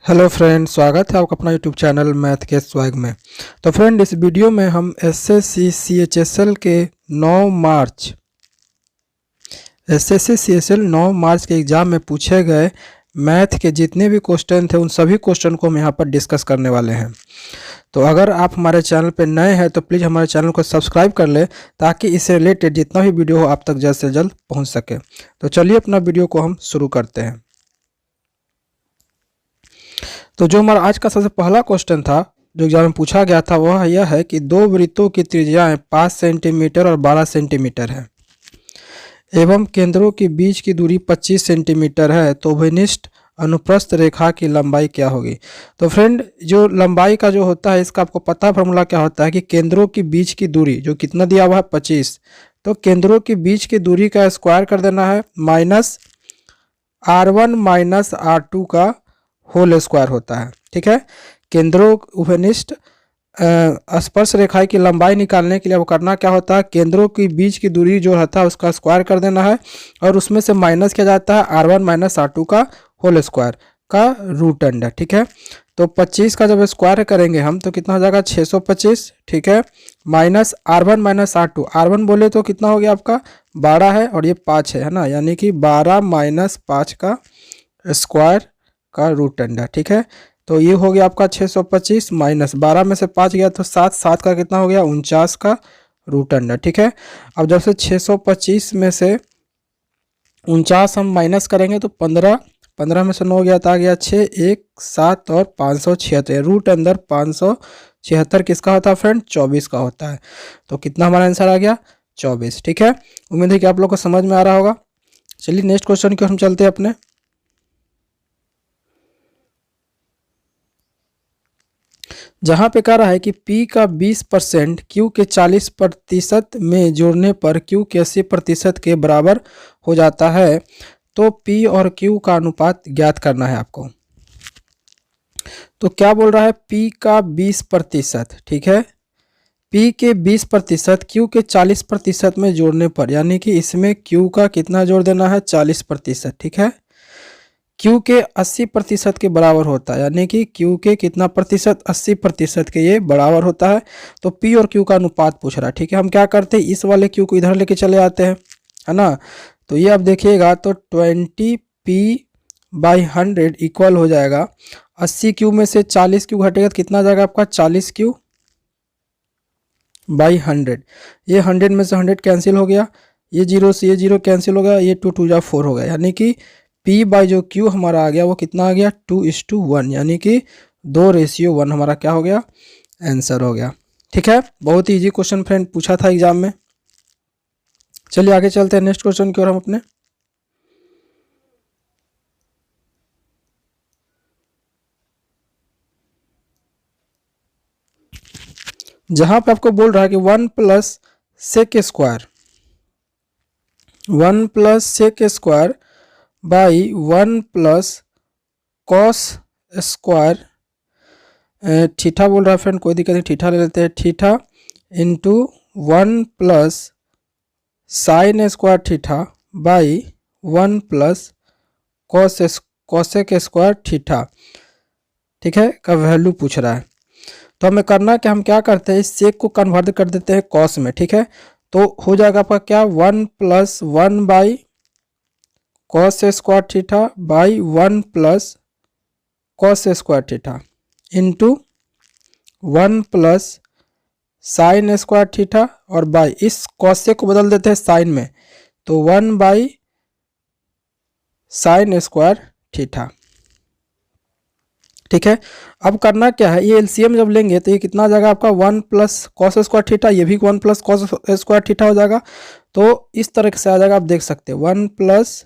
Hello friend, स्वागत है आपका अपना यूट्यूब चैनल मैथ के स्वैग में। तो फ्रेंड, इस वीडियो में हम एसएससी सीएचएसएल के 9 मार्च एसएससी सीएचएसएल 9 मार्च के एग्ज़ाम में पूछे गए मैथ के जितने भी क्वेश्चन थे उन सभी क्वेश्चन को हम यहाँ पर डिस्कस करने वाले हैं। तो अगर आप हमारे चैनल पर नए हैं तो प्लीज़ हमारे चैनल को सब्सक्राइब कर लें ताकि इससे रिलेटेड जितना भी वीडियो हो आप तक जल्द से जल्द पहुँच सके। तो चलिए अपना वीडियो को हम शुरू करते हैं। तो जो हमारा आज का सबसे पहला क्वेश्चन था जो एग्जाम में पूछा गया था वह यह है कि दो वृत्तों की त्रिज्याएं 5 सेंटीमीटर और 12 सेंटीमीटर है एवं केंद्रों के बीच की दूरी 25 सेंटीमीटर है, तो उभयनिष्ठ अनुप्रस्थ रेखा की लंबाई क्या होगी। तो फ्रेंड, जो लंबाई का जो होता है इसका आपको पता फॉर्मूला क्या होता है कि केंद्रों के बीच की दूरी जो कितना दिया हुआ है 25, तो केंद्रों के बीच की दूरी का स्क्वायर कर देना है माइनस R1 माइनस R2 का होल स्क्वायर होता है। ठीक है, केंद्रों उभयनिष्ठ स्पर्श रेखा की लंबाई निकालने के लिए वो करना क्या होता है, केंद्रों के बीच की दूरी जो रहता है उसका स्क्वायर कर देना है और उसमें से माइनस किया जाता है R1 माइनस R2 का होल स्क्वायर का रूट अंडर। ठीक है, तो 25 का जब स्क्वायर करेंगे हम तो कितना हो जाएगा 625। ठीक है, minus R1 minus R2, R1 बोले तो कितना हो गया आपका 12 है और ये 5 है ना, यानी कि 12 माइनस 5 का स्क्वायर का रूट अंडर। ठीक है, तो ये हो गया आपका 625 माइनस 12 में से 5 गया तो 7, 7 का कितना हो गया 49 का रूट अंडर। ठीक है, अब जब से 625 में से 49 हम माइनस करेंगे तो 15, 15 में से 9 गया तो आ गया 6, 1, 7 और 576। रूट अंदर 576 किसका होता है फ्रेंड, 24 का होता है। तो कितना हमारा आंसर आ गया 24। ठीक है, उम्मीद है कि आप लोग को समझ में आ रहा होगा। चलिए नेक्स्ट क्वेश्चन की हम चलते हैं अपने। जहां पे कह रहा है कि P का 20% Q के 40% में जोड़ने पर Q के 80% के बराबर हो जाता है, तो P और Q का अनुपात ज्ञात करना है आपको। तो क्या बोल रहा है, P का 20%। ठीक है, P के 20% Q के 40% में जोड़ने पर, यानी कि इसमें Q का कितना जोड़ देना है 40%। ठीक है, Q के 80% के बराबर होता है, यानी कि Q के कितना प्रतिशत 80% के ये बराबर होता है। तो P और Q का अनुपात पूछ रहा है। ठीक है, हम क्या करते हैं इस वाले Q को इधर लेके चले आते हैं, है ना। तो ये आप देखिएगा तो 20P/100 इक्वल हो जाएगा 80Q में से 40Q घटेगा तो कितना आ जाएगा आपका 40Q/100। ये 100 में से 100 कैंसिल हो गया, ये जीरो से ये जीरो कैंसिल हो गया, ये 2 2 जा 4 हो गया, यानी कि P बाई जो Q हमारा आ गया वो कितना आ गया 2:1, यानी कि 2:1 हमारा क्या हो गया आंसर हो गया। ठीक है, बहुत ही इजी क्वेश्चन फ्रेंड पूछा था एग्जाम में। चलिए आगे चलते हैं नेक्स्ट क्वेश्चन की ओर हम अपने। जहां पे आपको बोल रहा है कि 1 plus sec square 1 plus sec square by 1 plus cos square theta बोल रहा है फ्रेंड, कोई दिक्कत नहीं, थीटा ले लेते हैं, theta into 1 plus sine square theta by 1 plus cosec square theta. ठीक है, का वैल्यू पूछ रहा है। तो हमें करना क्या, हम क्या करते हैं इस सेक को कन्वर्ट कर देते हैं कॉस में। ठीक है, तो हो जाएगा आपका क्या 1 plus 1 by cos square theta by 1 plus cos square theta into 1 plus sine square theta और बाई इस कॉसेक को बदल देते हैं साइन में, तो 1 बाई साइन स्क्वायर थीटा। ठीक है, अब करना क्या है, ये एलसीएम जब लेंगे तो ये कितना आ जाएगा आपका 1 प्लस कॉस स्क्वायर थीटा, ये भी 1 प्लस कॉस स्क्वायर थीटा हो जाएगा। तो इस तरह से आ जाएगा, आप देख सकते हैं 1 प्लस,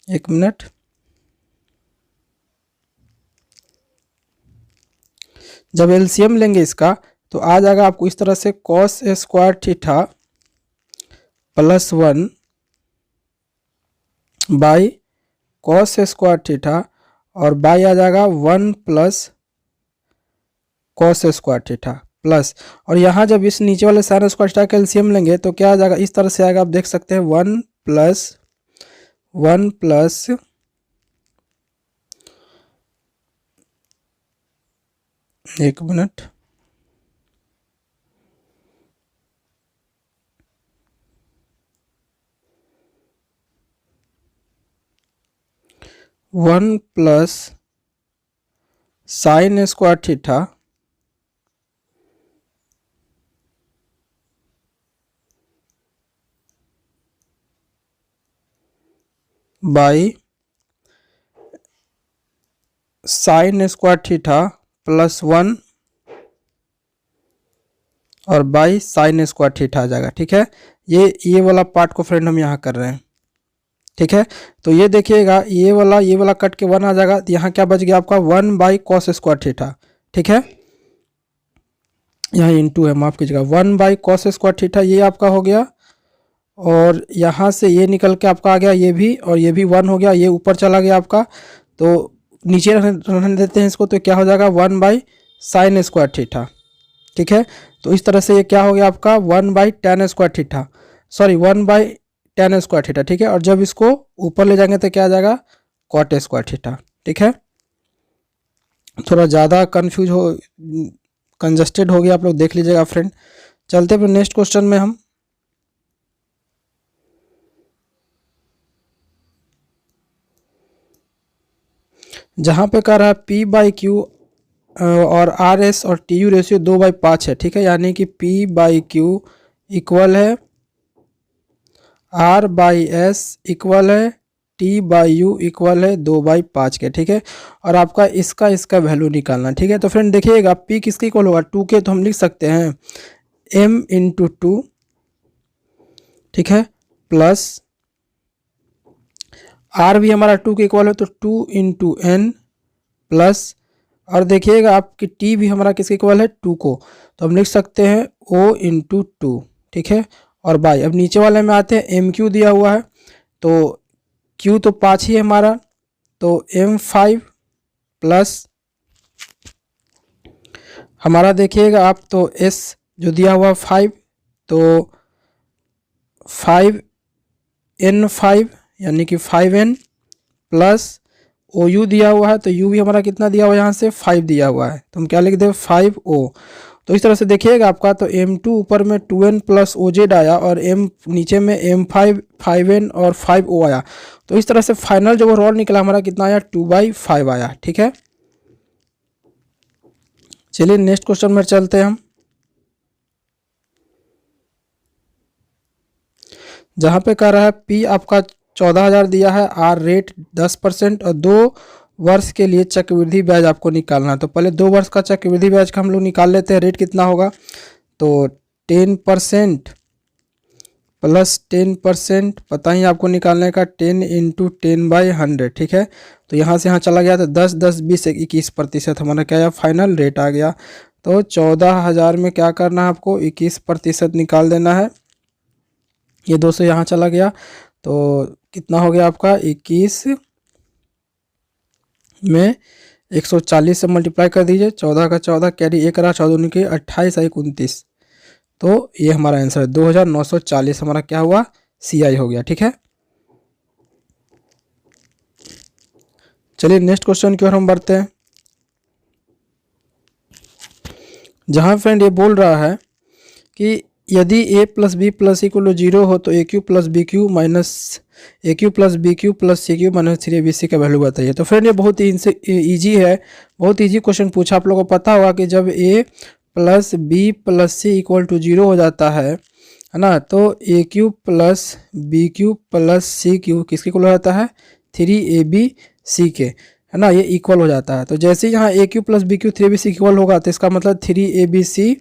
एक मिनट, जब एलसीएम लेंगे इसका तो आ जाएगा आपको इस तरह से cos square theta plus 1 by cos square theta और बाई आ जाएगा 1 plus cos square theta plus, और यहाँ जब इस नीचे वाले साइन स्क्वायर थीटा का एलसीएम लेंगे तो क्या आ जाएगा इस तरह से आएगा, आप देख सकते हैं 1 प्लस एक minute. One plus sine square theta by sine square theta plus 1 और बाई साइन स्क्वायर थीटा आ जाएगा। ठीक है, ये वाला पार्ट को फ्रेंड हम यहाँ कर रहे हैं। ठीक है, तो ये देखिएगा ये वाला कट के 1 आ जाएगा। तो यहाँ क्या बच गया आपका 1 बाई कॉस स्क्वायर थीटा। ठीक है, यहाँ इंटू है, माफ कीजिएगा, 1 बाई कॉस स्क्वायर थीटा ये आपका हो गया। और यहाँ से ये निकल के आपका आ गया ये भी, और ये भी 1 हो गया, ये ऊपर चला गया आपका। तो नीचे रहने देते हैं इसको, तो क्या हो जाएगा 1 बाई साइन स्क्वायर थीटा। ठीक है, तो इस तरह से ये क्या हो गया आपका 1 by ten square theta, sorry 1 by ten square theta. ठीक है, और जब इसको ऊपर ले जाएंगे तो क्या आ जाएगा कॉट स्क्वायर थीटा। ठीक है, थोड़ा ज़्यादा कंजस्टेड हो गया, आप लोग देख लीजिएगा फ्रेंड। चलते फिर नेक्स्ट क्वेश्चन में हम। जहाँ पे कह रहा है P बाई क्यू और आर एस और टी यू रेशियो 2/5 है। ठीक है, यानी कि P बाई क्यू इक्वल है R बाई एस इक्वल है T बाई यू इक्वल है 2/5 के। ठीक है, और आपका इसका वैल्यू निकालना। ठीक है, तो फ्रेंड देखिएगा P किसके इक्वल होगा 2 के, तो हम लिख सकते हैं M इंटू 2। ठीक है, प्लस R भी हमारा 2 के इक्वल है, तो 2 इंटू एन प्लस, और देखिएगा आपकी T भी हमारा किसके इक्वल है 2 को, तो हम लिख सकते हैं O इंटू 2। ठीक है, और बाई, अब नीचे वाले में आते हैं MQ दिया हुआ है, तो Q तो 5 ही है हमारा, तो M5 प्लस हमारा देखिएगा आप, तो S जो दिया हुआ 5, तो 5N5 यानी कि 5N प्लस OU दिया हुआ है, तो U भी हमारा कितना दिया हुआ है यहाँ से 5 दिया हुआ है, तो हम क्या लिख दें 5O। तो इस तरह से देखिएगा आपका, तो M2 ऊपर में 2N प्लस OZ आया, और M नीचे में M5 5N और 5O आया। तो इस तरह से फाइनल जो ओवरऑल निकला हमारा कितना आया 2/5 आया। ठीक है, चलिए नेक्स्ट क्वेश्चन में चलते हैं हम। जहाँ पे कह रहा है P आपका 14,000 दिया है, R रेट 10% और 2 वर्ष के लिए चक्रवृद्धि ब्याज आपको निकालना है। तो पहले 2 वर्ष का चक्रवृद्धि ब्याज का हम लोग निकाल लेते हैं। रेट कितना होगा, तो 10% प्लस 10% पता ही आपको निकालने का, 10 इंटू 10/100। ठीक है, तो यहाँ से यहाँ चला गया, तो 10 10 20 21% हमारा क्या आया फाइनल रेट आ गया। तो 14,000 में क्या करना है आपको 21% निकाल देना है। ये 200 यहाँ चला गया, तो कितना हो गया आपका 21 में 140 से मल्टीप्लाई कर दीजिए, 14 का 14 कैरी 1 रहा, 14 के 28 1 29, तो ये हमारा आंसर है 2940 हमारा क्या हुआ CI हो गया। ठीक है, चलिए नेक्स्ट क्वेश्चन की ओर हम बढ़ते हैं। जहाँ फ्रेंड ये बोल रहा है कि यदि A plus B plus equal 0 हो तो AQ plus BQ minus AQ plus BQ plus CQ minus 3ABC का वैल्यू बताइए। तो फ्रेंड ये बहुत ही ईजी है, बहुत ईजी क्वेश्चन पूछा। आप लोगों को पता होगा कि जब A plus B plus C equal to 0 हो जाता है ना, तो AQ plus BQ plus CQ किसके इक्वल हो जाता है 3ABC के, है ना, ये इक्वल हो जाता है। तो जैसे यहाँ AQ plus BQ 3ABC equal होगा, तो इसका मतलब 3ABC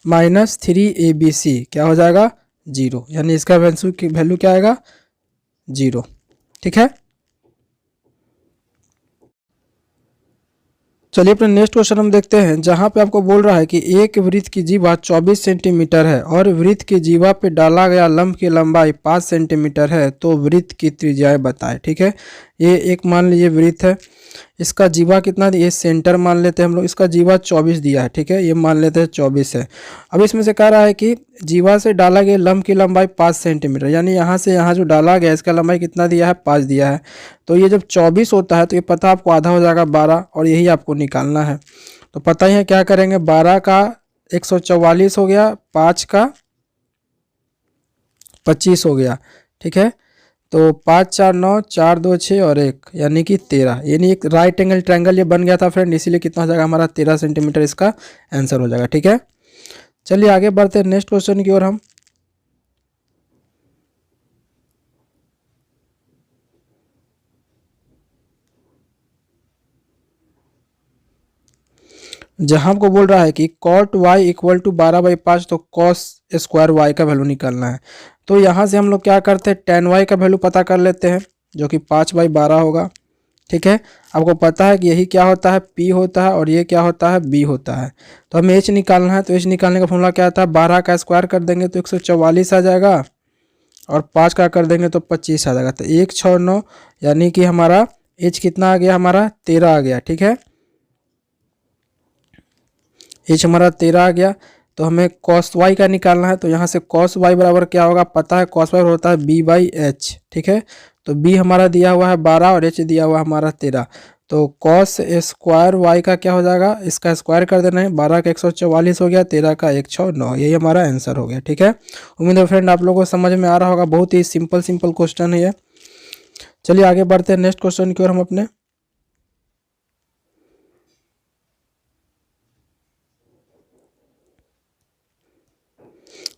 माइनस 3ABC क्या हो जाएगा 0, यानी इसका वैल्यू क्या आएगा 0। ठीक है, चलिए अपने नेक्स्ट क्वेश्चन हम देखते हैं। जहाँ पे आपको बोल रहा है कि एक वृत्त की जीवा 24 सेंटीमीटर है और वृत्त की जीवा पे डाला गया लंब की लंबाई 5 सेंटीमीटर है, तो वृत्त की त्रिज्या बताएं। ठीक है, ये एक मान लीजिए वृत्त है, इसका जीवा कितना, ये सेंटर मान लेते हैं हम लोग, इसका जीवा 24 दिया है। ठीक है, ये मान लेते हैं 24 है। अब इसमें से कह रहा है कि जीवा से डाला गया लंब की लंबाई 5 सेंटीमीटर, यानी यहाँ से यहाँ जो डाला गया इसका लंबाई कितना दिया है 5 दिया है। तो ये जब 24 होता है तो ये पता आपको आधा हो जाएगा 12, और यही आपको निकालना है। तो पता ही है क्या करेंगे, 12 का 144 हो गया, 5 का 25 हो गया। ठीक है, तो 5 4 9, 4 2 6 और 1 यानी कि 13, यानी एक राइट एंगल ट्रायंगल ये बन गया था फ्रेंड, इसीलिए कितना हो जाएगा हमारा 13 सेंटीमीटर इसका आंसर हो जाएगा। ठीक है, चलिए आगे बढ़ते हैं नेक्स्ट क्वेश्चन की ओर हम। जहां आपको बोल रहा है कि कॉट वाई इक्वल टू 12/5, तो कॉस स्क्वायर वाई का वैल्यू निकालना है। तो यहाँ से हम लोग क्या करते हैं, टेन वाई का वैल्यू पता कर लेते हैं जो कि 5/12 होगा। ठीक है, आपको पता है कि यही क्या होता है, पी होता है, और ये क्या होता है, बी होता है। तो हमें एच निकालना है, तो एच निकालने का फॉर्मूला क्या आता है, 12 का स्क्वायर कर देंगे तो 144 आ जाएगा, और 5 का कर देंगे तो 25 आ जाएगा। तो 1 6 9 यानी कि हमारा एच कितना आ गया, हमारा 13 आ गया। ठीक है, एच हमारा 13 आ गया। तो हमें कॉस वाई का निकालना है, तो यहाँ से कॉस वाई बराबर क्या होगा, पता है कॉस वाई होता है b/h। ठीक है, तो b हमारा दिया हुआ है 12 और h दिया हुआ है हमारा 13। तो कॉस स्क्वायर वाई का क्या हो जाएगा, इसका स्क्वायर कर देना है, 12 का 144 हो गया, 13 का 1 6 9, यही हमारा आंसर हो गया। ठीक है, उम्मीद है फ्रेंड आप लोगों को समझ में आ रहा होगा, बहुत ही सिंपल क्वेश्चन है ये। चलिए आगे बढ़ते हैं नेक्स्ट क्वेश्चन की ओर हम अपने।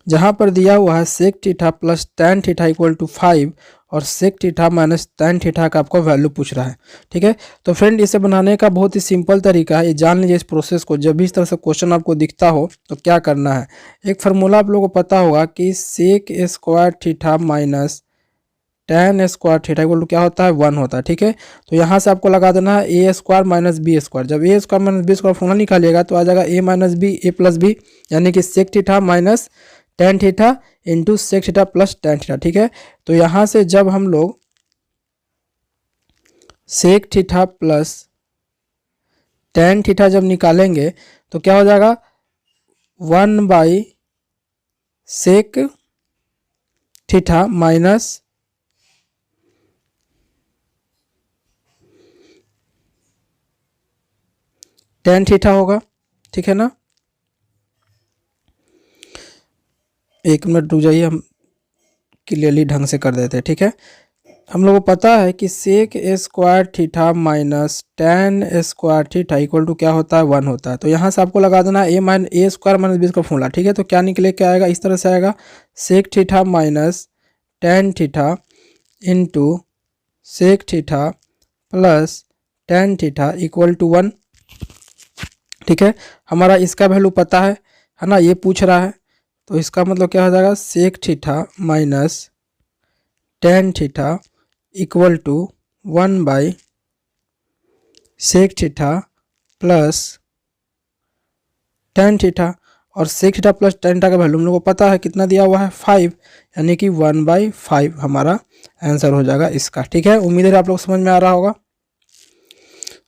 जहां पर दिया हुआ है sec theta plus tan theta equal to 5 और sec theta minus tan theta का आपको वैल्यू पूछ रहा है। ठीक है, तो फ्रेंड इसे बनाने का बहुत ही सिंपल तरीका है, ये जान लीजिए इस प्रोसेस को। जब भी इस तरह से क्वेश्चन आपको दिखता हो तो क्या करना है, एक फार्मूला आप लोगों को पता होगा कि sec square theta minus tan square theta equal to क्या होता है, 1 होता है। ठीक है, तो यहाँ से आपको लगा देना है A square minus B square. जब A square minus B square formula निकालिएगा तो आ जाएगा A minus B A plus B, यानी कि sec theta minus tan theta into sec theta plus tan theta. ठीक है, तो यहाँ से जब हम लोग sec theta plus tan theta जब निकालेंगे तो क्या हो जाएगा, 1/सेक थीटा माइनस टैन थीटा होगा। ठीक है ना, एक मिनट रुक जाइए, हम क्लियरली ढंग से कर देते हैं। ठीक है, हम लोगों को पता है कि sec square theta minus tan square theta equal to क्या होता है, 1 होता है। तो यहाँ से आपको लगा देना ए स्क्वायर माइनस बी का फॉर्मूला। ठीक है, तो क्या निकले, क्या आएगा, इस तरह से आएगा, sec theta minus tan theta into sec theta plus tan theta equal to 1। ठीक है, हमारा इसका वैल्यू पता है ना, ये पूछ रहा है, तो इसका मतलब क्या हो जाएगा, sec theta minus tan theta equal to 1/सेक थीटा प्लस टैन थीटा। और sec theta plus tan theta का वैल्यू हम लोग को पता है कितना दिया हुआ है, 5, यानी कि 1/5 हमारा आंसर हो जाएगा इसका। ठीक है, उम्मीद है आप लोग समझ में आ रहा होगा।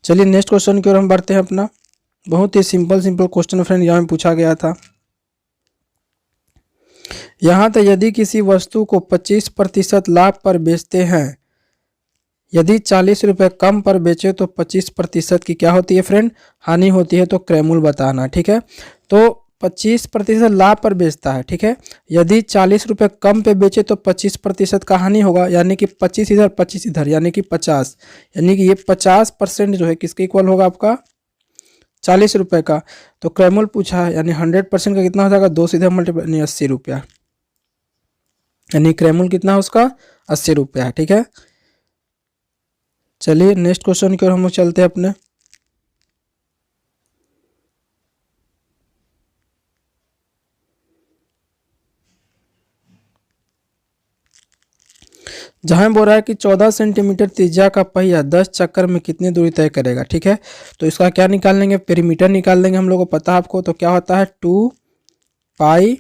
चलिए नेक्स्ट क्वेश्चन की ओर हम बढ़ते हैं अपना। बहुत ही सिंपल क्वेश्चन फ्रेंड यहाँ में पूछा गया था। यहाँ तो यदि किसी वस्तु को 25% लाभ पर बेचते हैं, यदि 40 रुपये कम पर बेचे तो 25% की क्या होती है फ्रेंड, हानि होती है। तो क्रयमूल्य बताना। ठीक है, तो 25% लाभ पर बेचता है। ठीक है, यदि 40 रुपये कम पे बेचे तो 25% का हानि होगा, यानी कि 25 इधर 25 इधर, यानी कि 50, यानी कि ये 50% जो है किसके इक्वल होगा, आपका 40 रुपये का। तो क्रयमूल्य पूछा है, यानी 100% का कितना हो जाएगा, 2 सीधे मल्टीप्लाई, यानी 80 रुपया, यानी क्रयमूल्य कितना है उसका, 80 रुपया है। ठीक है, चलिए नेक्स्ट क्वेश्चन की ओर हम लोग चलते हैं अपने। जहां बोल रहा है कि 14 सेंटीमीटर त्रिज्या का पहिया 10 चक्कर में कितनी दूरी तय करेगा। ठीक है, तो इसका क्या निकाल लेंगे, पेरीमीटर निकाल लेंगे, हम लोग को पता है आपको। तो क्या होता है, 2πr,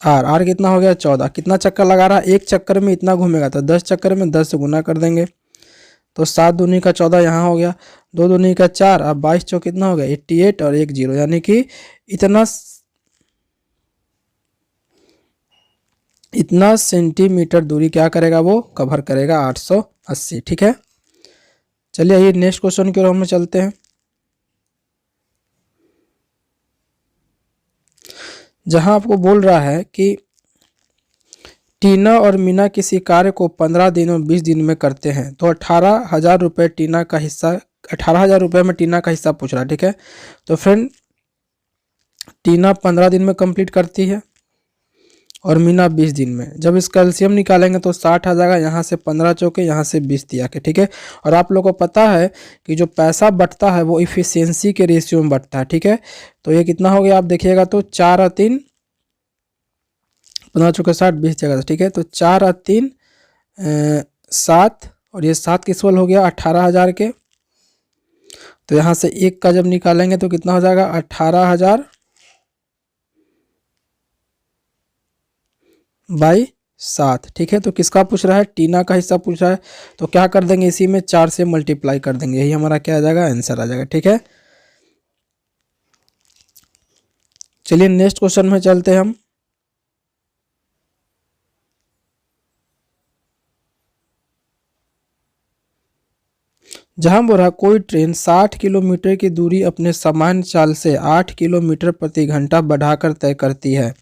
आर कितना हो गया, 14। कितना चक्कर लगा रहा है, एक चक्कर में इतना घूमेगा, तो 10 चक्कर में 10 से गुना कर देंगे, तो 7 दूनी का 14 यहाँ हो गया, 2 दूनी का 4, अब 22 चौक कितना हो गया, 88 और 1 0, यानी कि इतना सेंटीमीटर दूरी क्या करेगा, वो कवर करेगा, 880। ठीक है, चलिए ये नेक्स्ट क्वेश्चन की ओर हम चलते हैं। जहां आपको बोल रहा है कि टीना और मीना किसी कार्य को 15 दिन और 20 दिन में करते हैं, तो 18,000 रुपये टीना का हिस्सा, 18,000 रुपये में टीना का हिस्सा पूछ रहा है। ठीक है, तो फ्रेंड टीना 15 दिन में कंप्लीट करती है और मीना 20 दिन में। जब इसका एलसीएम निकालेंगे तो 60 आ जाएगा, यहाँ से 15 चौके, यहाँ से 20 दिया के। ठीक है, और आप लोगों को पता है कि जो पैसा बटता है वो इफिशियंसी के रेशियो में बटता है। ठीक है, तो ये कितना हो गया आप देखिएगा तो 4 और 3, 15 चौके 60, 20 जगह। ठीक है, तो 4 और 3 7, और ये 7 किस वाल हो गया 18,000 के। तो यहाँ से 1 का जब निकालेंगे तो कितना हो जाएगा 18,000 बाई 7। ठीक है, तो किसका पूछ रहा है, टीना का हिस्सा पूछ रहा है, तो क्या कर देंगे इसी में 4 से मल्टीप्लाई कर देंगे, यही हमारा क्या आ जाएगा आंसर आ जाएगा। ठीक है, चलिए नेक्स्ट क्वेश्चन में चलते हैं हम। जहां बोल रहा कोई ट्रेन 60 किलोमीटर की दूरी अपने सामान्य चाल से 8 किलोमीटर प्रति घंटा बढ़ाकर तय करती है,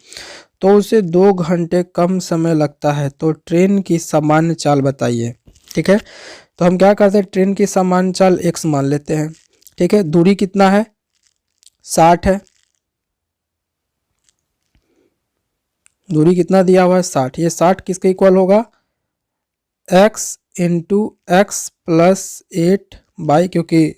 तो उसे 2 घंटे कम समय लगता है, तो ट्रेन की सामान्य चाल बताइए। ठीक है, तो हम क्या करते हैं, ट्रेन की सामान्य चाल x मान लेते हैं। ठीक है, दूरी कितना है 60 है, दूरी कितना दिया हुआ है 60, ये 60 किसके इक्वल होगा x into x plus 8 by, क्योंकि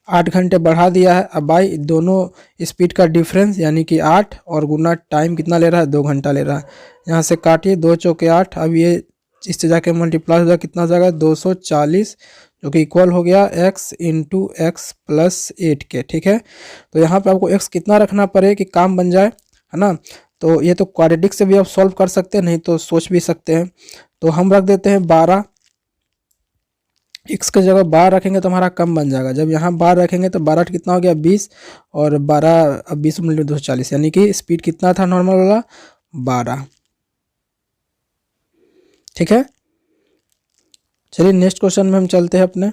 8 घंटे बढ़ा दिया है, अब बाई दोनों स्पीड का डिफरेंस यानी कि 8 और गुना टाइम कितना ले रहा है 2 घंटा ले रहा है। यहाँ से काटिए 2 चौके 8, अब ये इससे जाके मल्टीप्लाई हो जाएगा, कितना हो जाएगा 240, जो कि इक्वल हो गया x इंटू एक्स प्लस 8 के। ठीक है, तो यहाँ पे आपको x कितना रखना पड़े कि काम बन जाए, है ना। तो ये तो क्वाड्रेटिक से भी आप सॉल्व कर सकते हैं, नहीं तो सोच भी सकते हैं। तो हम रख देते हैं 12, x की जगह 12 रखेंगे तो हमारा कम बन जाएगा। जब यहाँ 12 रखेंगे तो 12 कितना हो गया 20, और 12 अब 20 मिनट 240, यानी कि स्पीड कितना था नॉर्मल वाला 12। ठीक है, चलिए नेक्स्ट क्वेश्चन में हम चलते हैं अपने।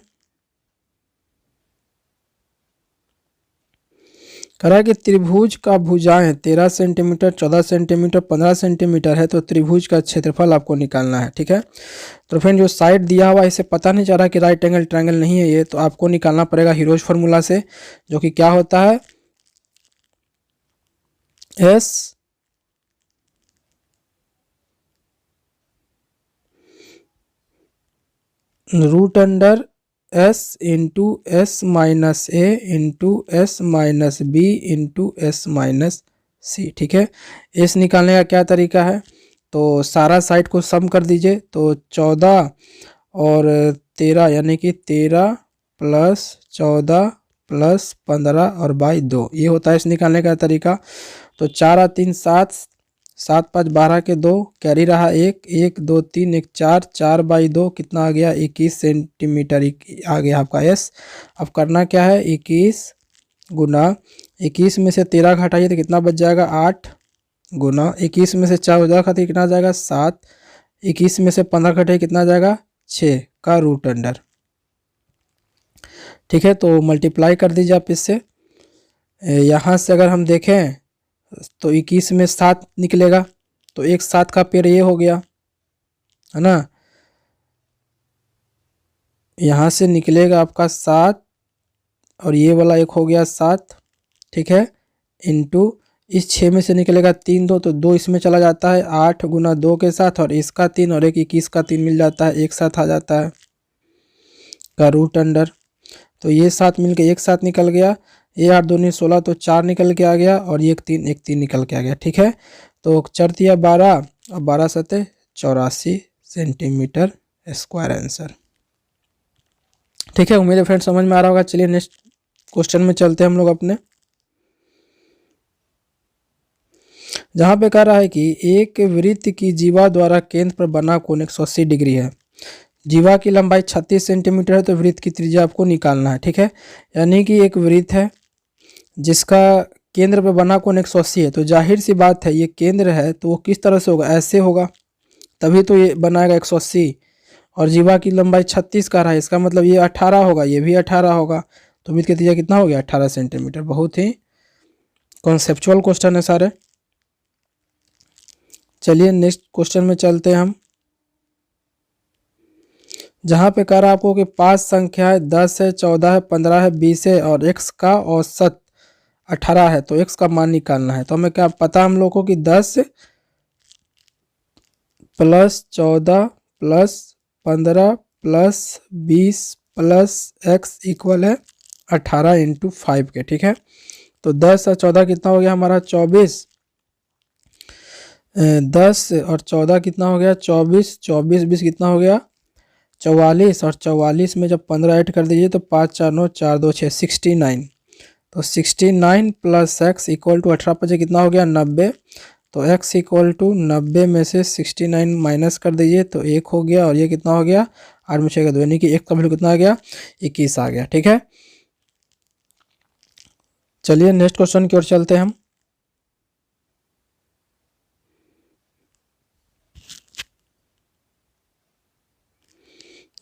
कह रहा है कि त्रिभुज का भुजाएं 13 सेंटीमीटर, 14 सेंटीमीटर, 15 सेंटीमीटर है, तो त्रिभुज का क्षेत्रफल आपको निकालना है। ठीक है, तो फ्रेंड जो साइड दिया हुआ इसे पता नहीं चल रहा कि राइट एंगल ट्रायंगल नहीं है ये, तो आपको निकालना पड़ेगा हीरोज फार्मूला से, जो कि क्या होता है S root under S into S minus A into S minus B into S minus C. ठीक है, एस निकालने का क्या तरीका है, तो सारा साइड को सम कर दीजिए, तो 14 और 13 यानी कि 13 प्लस 14 प्लस 15 और बाई 2, ये होता है इस निकालने का तरीका। तो 4 और 3 7, 7 5 12 के 2, कैरी रहा 1, 1 2 3 1 4, 4 बाई 2 कितना आ गया 21 सेंटीमीटर आ गया आपका एस। अब करना क्या है 21 गुना 21 में से 13 घटाइए तो कितना बच जाएगा 8, गुना 21 में से 4 उधर खाते कितना आ जाएगा 7, 21 में से 15 घटाइए कितना आ जाएगा 6 का रूट अंडर। ठीक है, तो मल्टीप्लाई कर दीजिए आप इससे। यहाँ से अगर हम देखें तो 21 में 7 निकलेगा, तो एक 7 का पेड़ ये हो गया, है ना। यहाँ से निकलेगा आपका 7 और ये वाला एक हो गया 7। ठीक है, इंटू इस 6 में से निकलेगा 3 2, तो 2 इसमें चला जाता है 8 गुना 2 के साथ, और इसका 3 और एक 21 का 3 मिल जाता है, एक साथ आ जाता है का रूट अंडर। तो ये 7 मिल के एक साथ निकल गया, ये 8 दूनी 16, तो 4 निकल के आ गया, और ये एक 3 निकल के आ गया। ठीक है, तो 4 दिया 12 और 12 सतह 84 सेंटीमीटर स्क्वायर आंसर। ठीक है, उम्मीद है फ्रेंड समझ में आ रहा होगा। चलिए नेक्स्ट क्वेश्चन में चलते हैं हम लोग अपने, जहाँ पे कह रहा है कि एक वृत्त की जीवा द्वारा केंद्र पर बना कोण 180 डिग्री है, जीवा की लंबाई 36 सेंटीमीटर है, तो वृत्त की त्रिज्या आपको निकालना है। ठीक है, यानी कि एक वृत्त है जिसका केंद्र पे बना कोण 180 है, तो जाहिर सी बात है ये केंद्र है, तो वो किस तरह से होगा, ऐसे होगा, तभी तो ये बनाएगा 180, और जीवा की लंबाई 36 का रहा है, इसका मतलब ये 18 होगा, ये भी 18 होगा, तो वृत्त की त्रिज्या कितना हो गया 18 सेंटीमीटर। बहुत ही कॉन्सेप्चुअल क्वेश्चन है सारे। चलिए नेक्स्ट क्वेश्चन में चलते हैं हम, जहाँ पे कह रहा है आपको कि 5 संख्याएं 10 है, 14 है, 15 है, 20 है और x का औसत 18 है, तो x का मान निकालना है। तो हमें क्या पता हम लोग को कि 10 plus 14 plus 15 plus 20 plus x equal है 18 इंटू 5 के, ठीक है। तो 10 और 14 कितना हो गया हमारा 24, 10 और 14 कितना हो गया 24, 24 20 कितना हो गया 44, और 44 में जब 15 ऐड कर दीजिए तो 5 4 9 4 2 6 69, तो 69 प्लस एक्स इक्वल टू 18 पर कितना हो गया 90, तो x इक्वल टू 90 में से 69 माइनस कर दीजिए तो 1 हो गया, और ये कितना हो गया 8 में 6 का 2, यानी कि 1 का वैल्यू कितना आ गया 21 आ गया, ठीक है। चलिए नेक्स्ट क्वेश्चन की ओर चलते हैं हम,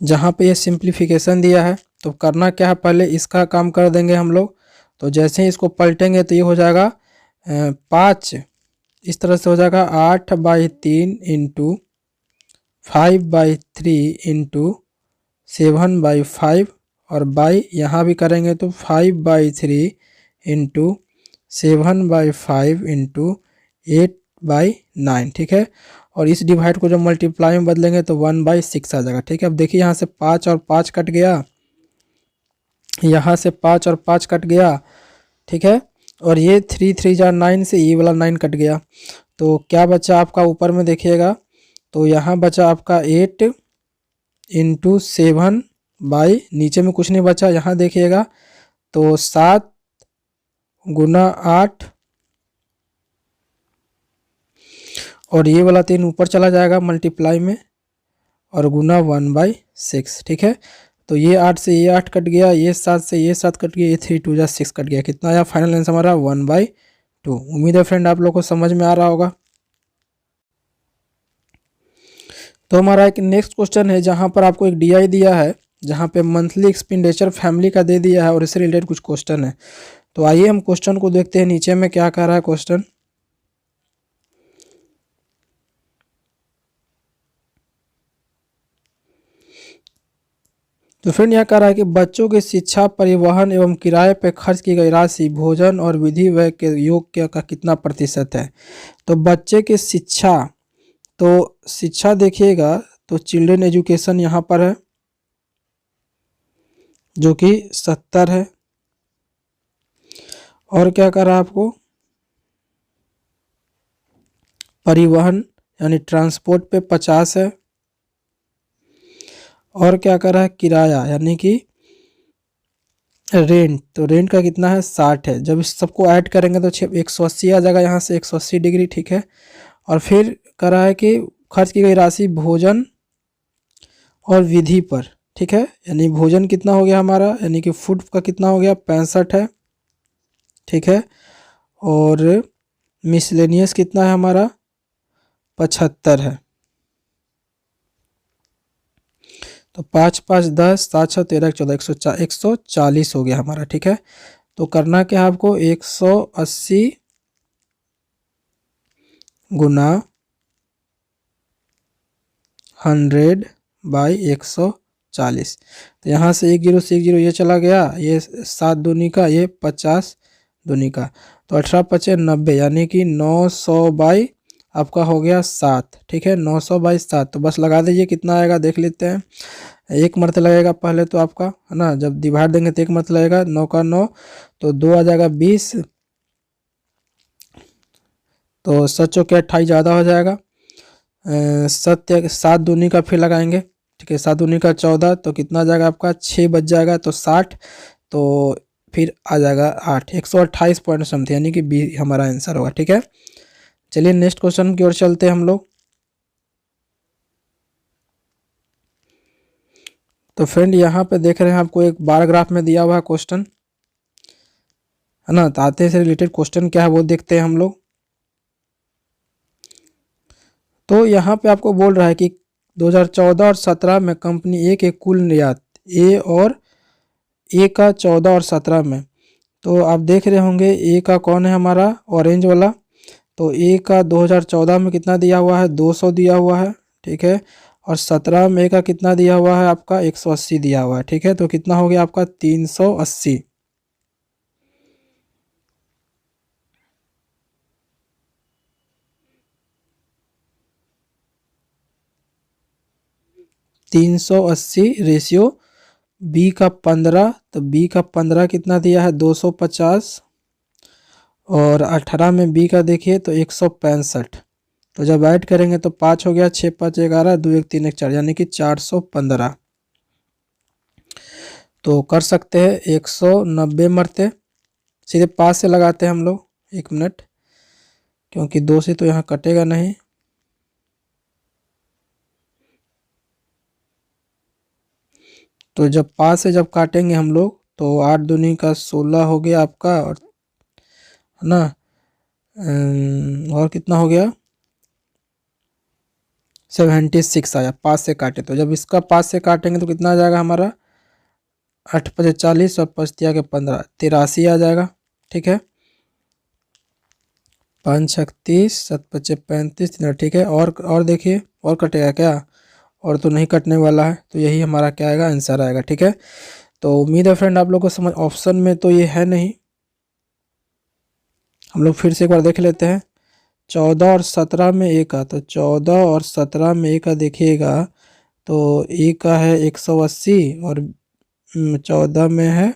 जहाँ पे ये सिंप्लीफिकेशन दिया है। तो करना क्या है, पहले इसका काम कर देंगे हम लोग। तो जैसे ही इसको पलटेंगे तो ये हो जाएगा 5, इस तरह से हो जाएगा 8/3 इंटू 5/3 इंटू 7/5, और बाई यहाँ भी करेंगे तो 5/3 इंटू 7/5 इंटू 8/9, ठीक है। और इस डिवाइड को जब मल्टीप्लाई में बदलेंगे तो 1/6 आ जाएगा, ठीक है। अब देखिए यहाँ से 5 और 5 कट गया, यहाँ से 5 और 5 कट गया, ठीक है। और ये 3 3 जार 9 से ये वाला 9 कट गया, तो क्या बचा आपका ऊपर में देखिएगा, तो यहाँ बचा आपका 8 इंटू 7 बाई, नीचे में कुछ नहीं बचा, यहाँ देखिएगा तो 7 गुना 8, और ये वाला 3 ऊपर चला जाएगा मल्टीप्लाई में, और गुना 1/6, ठीक है। तो ये 8 से ये 8 कट गया, ये 7 से ये 7 कट गया, ये 3 2 जा 6 कट गया, कितना आया फाइनल आंसर हमारा 1/2। उम्मीद है फ्रेंड आप लोग को समझ में आ रहा होगा। तो हमारा एक नेक्स्ट क्वेश्चन है, जहाँ पर आपको एक DI दिया है, जहाँ पे मंथली एक्सपेंडिचर फैमिली का दे दिया है और इससे रिलेटेड कुछ क्वेश्चन है। तो आइए हम क्वेश्चन को देखते हैं, नीचे में क्या कह रहा है क्वेश्चन। तो फ्रेंड यहाँ कह रहा है कि बच्चों की शिक्षा, परिवहन एवं किराए पर खर्च की गई राशि भोजन और विधि व्यय के योग का कितना प्रतिशत है। तो बच्चे की शिक्षा, तो शिक्षा देखिएगा तो चिल्ड्रन एजुकेशन यहाँ पर है जो कि 70 है, और क्या कर रहा है आपको परिवहन यानी ट्रांसपोर्ट पे 50 है, और क्या कर रहा है किराया यानी कि रेंट, तो रेंट का कितना है 60 है। जब इस सबको ऐड करेंगे तो 180 आ जाएगा, यहाँ से 180 डिग्री, ठीक है। और फिर कर रहा है कि खर्च की गई राशि भोजन और विधि पर, ठीक है, यानी भोजन कितना हो गया हमारा, यानी कि फूड का कितना हो गया 65 है, ठीक है। और मिसलेनियस कितना है हमारा 75 है। तो 5 5 10 7 6 13 14 140 हो गया हमारा, ठीक है। तो करना क्या है आपको 180 गुना 100/140, तो यहाँ से 1 0 से 1 0 ये चला गया, ये 7 दूनी का, ये 50 दूनी का, तो 18 5 90, यानी कि 900 बाई आपका हो गया 7, ठीक है। 900/7, तो बस लगा दीजिए कितना आएगा देख लेते हैं। एक मरते लगेगा पहले तो आपका, है ना, जब डिवाइड देंगे तो एक मरते लगेगा, 9 का 9 तो 2 आ जाएगा 20, तो 7 चौके 28 ज़्यादा हो जाएगा। 7 दूनी का फिर लगाएंगे, ठीक है, 7 दूनी का 14, तो कितना आ जाएगा आपका 6 बच जाएगा, तो 60, तो फिर आ जाएगा 8, 128 पॉइंट समथिंग, यानी कि बी हमारा आंसर होगा, ठीक है। चलिए नेक्स्ट क्वेश्चन की ओर चलते हैं हम लोग। तो फ्रेंड यहाँ पे देख रहे हैं आपको एक बार ग्राफ में दिया हुआ है क्वेश्चन, है ना। तो आते से रिलेटेड क्वेश्चन क्या है वो देखते हैं हम लोग। तो यहाँ पे आपको बोल रहा है कि 2014 और 17 में कंपनी ए के कुल निर्यात ए का 14 और 17 में, तो आप देख रहे होंगे ए का कौन है हमारा ऑरेंज वाला, तो ए का 2014 में कितना दिया हुआ है, 200 दिया हुआ है, ठीक है। और 17 में का कितना दिया हुआ है आपका, 180 दिया हुआ है, ठीक है। तो कितना हो गया आपका 380। तीन सौ अस्सी रेशियो बी का 15, तो बी का 15 कितना दिया है, 250। और 18 में बी का देखिए तो 165। तो जब ऐड करेंगे तो 5 हो गया, 6 5 11, 2 1 3 1 4, यानी कि 415। तो कर सकते हैं 190 मरते, सीधे 5 से लगाते हैं हम लोग, 1 मिनट, क्योंकि 2 से तो यहाँ कटेगा नहीं। तो जब 5 से जब काटेंगे हम लोग तो 8 दूनी का 16 हो गया आपका, और है ना, और कितना हो गया, 76 आया 5 से काटे। तो जब इसका 5 से काटेंगे तो कितना आ जाएगा हमारा, 8 5 40 और 5 के 15, 83 आ जाएगा, ठीक है। 5 36 7 5 35, ठीक है। और देखिए और कटेगा क्या, और तो नहीं कटने वाला है, तो यही हमारा क्या आएगा, आंसर आएगा, ठीक है। तो उम्मीद है फ्रेंड आप लोग को समझ, ऑप्शन में तो ये है नहीं, हम लोग फिर से एक बार देख लेते हैं। 14 और 17 में ए का, तो 14 और 17 में ए का देखिएगा तो ए का है 180 और 14 में है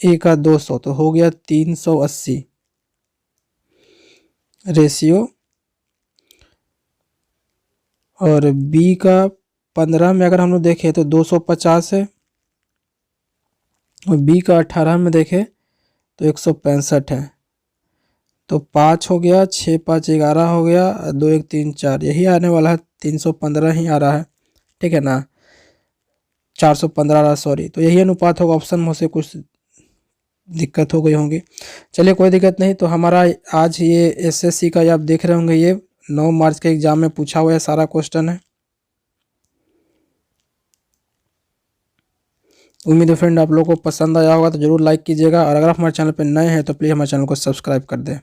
ए का 200, तो हो गया 380 रेशियो। और बी का 15 में अगर हम लोग देखें तो 250 है, और बी का 18 में देखें तो 165 है। तो 5 हो गया, 6 5 11 हो गया, 2 1 3 4, यही आने वाला है, 315 ही आ रहा है, ठीक है ना, 415 आ रहा, सॉरी। तो यही अनुपात होगा, ऑप्शन में से कुछ दिक्कत हो गई होंगी। चलिए कोई दिक्कत नहीं। तो हमारा आज ये एसएससी का, ये आप देख रहे होंगे, ये 9 मार्च के एग्जाम में पूछा हुआ है, सारा क्वेश्चन है। उम्मीद है फ्रेंड आप लोगों को पसंद आया होगा, तो जरूर लाइक कीजिएगा, और अगर आप हमारे चैनल पर नए हैं तो प्लीज़ हमारे चैनल को सब्सक्राइब कर दें।